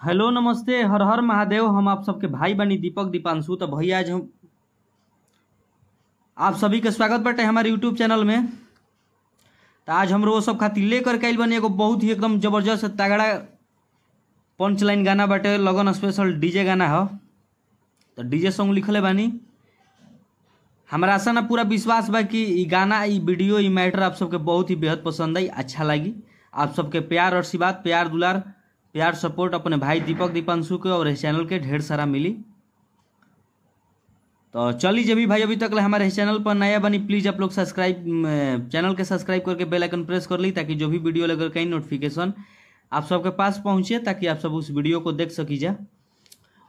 Hello नमस्ते हर हर महादेव। हम आप सबके भाई बनी दीपक दीपांशु। तो भैया आज हम आप सभी के स्वागत बाटे हमारे यूट्यूब चैनल में। तो आज हम वो सब खातिर लेकर के आइल बनी एगो बहुत ही एकदम जबरदस्त तगड़ा पंच लाइन गाना बाटे। लगन स्पेशल डीजे गाना हो। तो डीजे सॉन्ग लिखले बानी। हमारा आशा ना पूरा विश्वास बा कि ई गाना ई वीडियो ई मैटर आप सबके बहुत ही बेहद पसंद आई, अच्छा लगी। आप सबके प्यार और आशीर्वाद, प्यार दुलार, प्यार सपोर्ट अपने भाई दीपक दीपांशु के और इस चैनल के ढेर सारा मिली। तो चलिए जब भी भाई अभी तक हमारे इस चैनल पर नया बनी, प्लीज़ आप लोग चैनल के सब्सक्राइब करके बेल आइकन प्रेस कर ली, ताकि जो भी वीडियो लेकर कहीं नोटिफिकेशन आप सबके पास पहुँचे, ताकि आप सब उस वीडियो को देख सकी जा।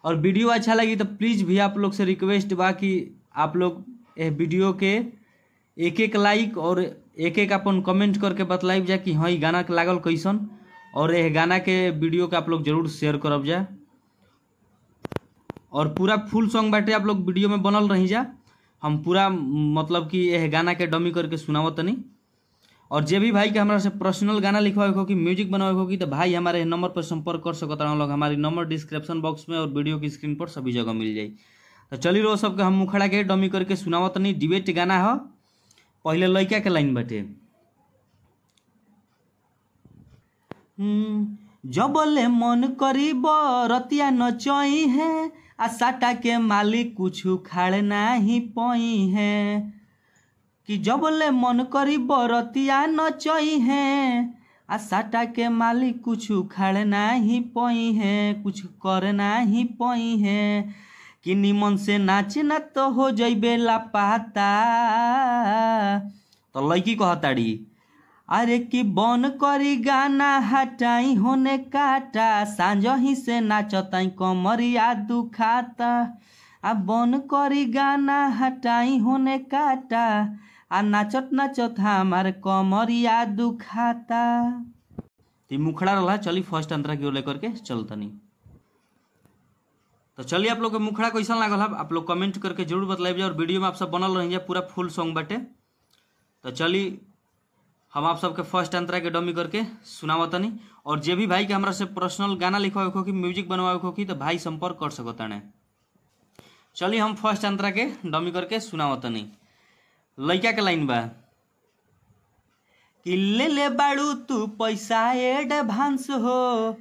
और वीडियो अच्छा लगी तो प्लीज़ भी आप लोग से रिक्वेस्ट बा कि आप लोग ये वीडियो के एक एक लाइक और एक एक अपन कमेंट करके बतलाइब जा कि हाँ ये गाना के लागल कैसन, और यह गाना के वीडियो के आप लोग जरूर शेयर करब जा। और पूरा फुल सॉन्ग बाटे आप लोग वीडियो में बनल रही जा। हम पूरा मतलब कि यह गाना के डमी करके सुनावत तनी। और जे भी भाई के हमारा से पर्सनल गाना लिखवाए हो कि म्यूजिक बनवाए हो कि तो भाई हमारे नंबर पर संपर्क कर सकता हम लोग। हमारी नंबर डिस्क्रिप्शन बॉक्स में और वीडियो की स्क्रीन पर सभी जगह मिल जाए। तो चलिए रो सबके हम मुखड़ा के डमी करके सुनावत तनी। डिबेट गाना हो। पहले लड़का के लाइन बाटे। जबले मन करी बरतिया नचई है, आ साटा के मालिक कुछ खाड़ नाही पई है। कि जबले मन करी बरतिया नचई है, आ साटा के मालिक कुछ खाड़ नाही पई है, कुछ कर नाही पई है। कि निमन से नाचना तो हो जइबे लापाता। तो लड़की कहताड़ी, अरे कि बन करी गाना हटाई होने काटा, सांझ ही से नाचताई कमरिया दुखाता। आ बन करी गाना हटाई होने काटा, आ नाचत नाचत हमार कमरिया दुखाता। ती मुखड़ा रहा। चली फर्स्ट अंतरा की ओर लेकर के चलतनी। तो चलिए आप लोग के मुखड़ा कैसा लागल है आप लोग कमेंट करके जरूर बतलाइए। और वीडियो में आप सब बनल रही पूरा फुल सॉन्ग बाटे। तो चलिए हम आप सबके फर्स्ट अंतरा के डमी करके सुनावतनी। और जे भी भाई के हमरा से पर्सनल गाना लिखवाए हो कि म्यूजिक बनवाए हो कि तो भाई संपर्क कर सकता है। चलिए हम फर्स्ट अंतरा के डमी करके सुनावतनी। लड़का के लाइन बा कि ले बाड़ू तू पैसा एडवांस हो,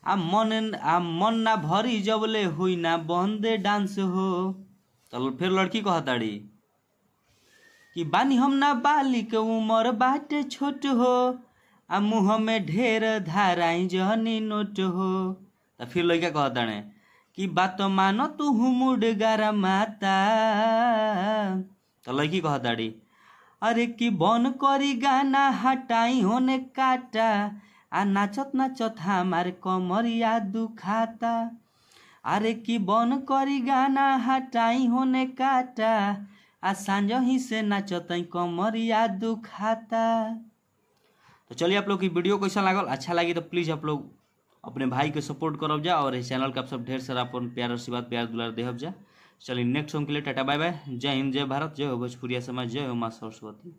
आ मन ना भरी जबले हुई ना बंदे डांस हो। तो फिर लड़की कहताड़ी कि बानी हम ना बालिक उमर बाटे छोट हो, आ मुँह में ढेर धाराई जहनी नोट हो। तो फिर लड़का कहताड़े कि बात मानो तू मुड गारा माता। तो लड़की कहताड़ी, अरे कि बन करी गाना हटाई होने काटा, आ नाचत नाचत हमारे कमरिया दुखाता। अरे कि बन करी गाना हटाई होने काटा, आ सांझ ही से नाचत कमरिया दुखाता। तो चलिए आप लोग की वीडियो कैसा लागल, अच्छा लगी तो प्लीज़ आप लोग अपने भाई के सपोर्ट करब जा। और इस चैनल का आप सब ढेर सारा अपन प्यार आशीर्वाद प्यार दुलार देहब जा। चलिए नेक्स्ट सॉन्ग के लिए टाटा बाय बाय। जय हिंद, जय भारत, जय हो भोजपुरिया समाज, जय हो माँ सरस्वती।